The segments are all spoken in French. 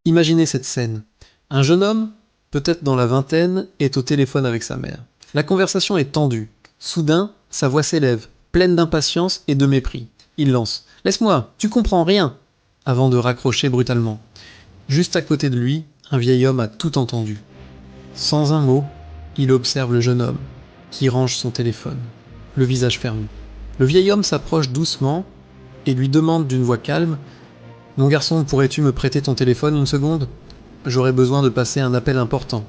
Imaginez cette scène. Un jeune homme, peut-être dans la vingtaine, est au téléphone avec sa mère. La conversation est tendue. Soudain, sa voix s'élève, pleine d'impatience et de mépris. Il lance « Laisse-moi, tu comprends rien !» avant de raccrocher brutalement. Juste à côté de lui, un vieil homme a tout entendu. Sans un mot, il observe le jeune homme, qui range son téléphone, le visage fermé. Le vieil homme s'approche doucement et lui demande d'une voix calme « Mon garçon, pourrais-tu me prêter ton téléphone une seconde ? J'aurais besoin de passer un appel important. »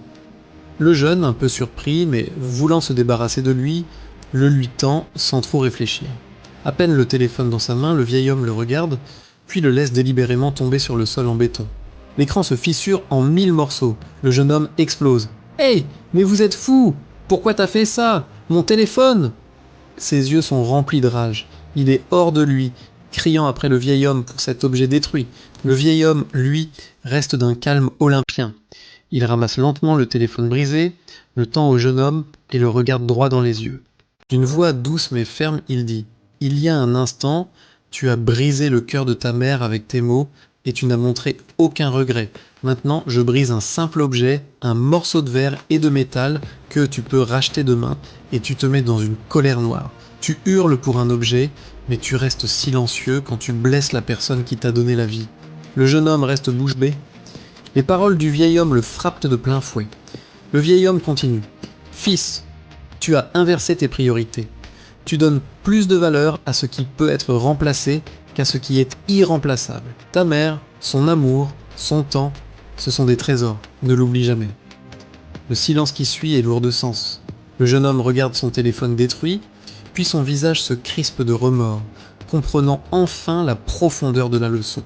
Le jeune, un peu surpris, mais voulant se débarrasser de lui, le lui tend sans trop réfléchir. À peine le téléphone dans sa main, le vieil homme le regarde, puis le laisse délibérément tomber sur le sol en béton. L'écran se fissure en 1000 morceaux. Le jeune homme explose. « Hey, mais vous êtes fou! Pourquoi t'as fait ça? Mon téléphone !» Ses yeux sont remplis de rage. Il est hors de lui, criant après le vieil homme pour cet objet détruit. Le vieil homme, lui, reste d'un calme olympien. Il ramasse lentement le téléphone brisé, le tend au jeune homme et le regarde droit dans les yeux. D'une voix douce mais ferme, il dit « Il y a un instant, tu as brisé le cœur de ta mère avec tes mots et tu n'as montré aucun regret. Maintenant, je brise un simple objet, un morceau de verre et de métal que tu peux racheter demain et tu te mets dans une colère noire. Tu hurles pour un objet, mais tu restes silencieux quand tu blesses la personne qui t'a donné la vie. » Le jeune homme reste bouche bée. Les paroles du vieil homme le frappent de plein fouet. Le vieil homme continue. « Fils, tu as inversé tes priorités. Tu donnes plus de valeur à ce qui peut être remplacé qu'à ce qui est irremplaçable. Ta mère, son amour, son temps, ce sont des trésors, ne l'oublie jamais. » Le silence qui suit est lourd de sens. Le jeune homme regarde son téléphone détruit, puis son visage se crispe de remords, comprenant enfin la profondeur de la leçon.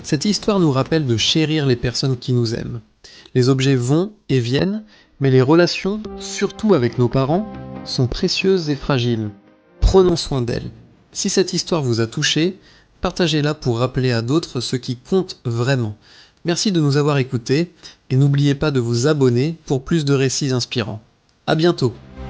Cette histoire nous rappelle de chérir les personnes qui nous aiment. Les objets vont et viennent, mais les relations, surtout avec nos parents, sont précieuses et fragiles. Prenons soin d'elles. Si cette histoire vous a touché, partagez-la pour rappeler à d'autres ce qui compte vraiment. Merci de nous avoir écoutés et n'oubliez pas de vous abonner pour plus de récits inspirants. À bientôt!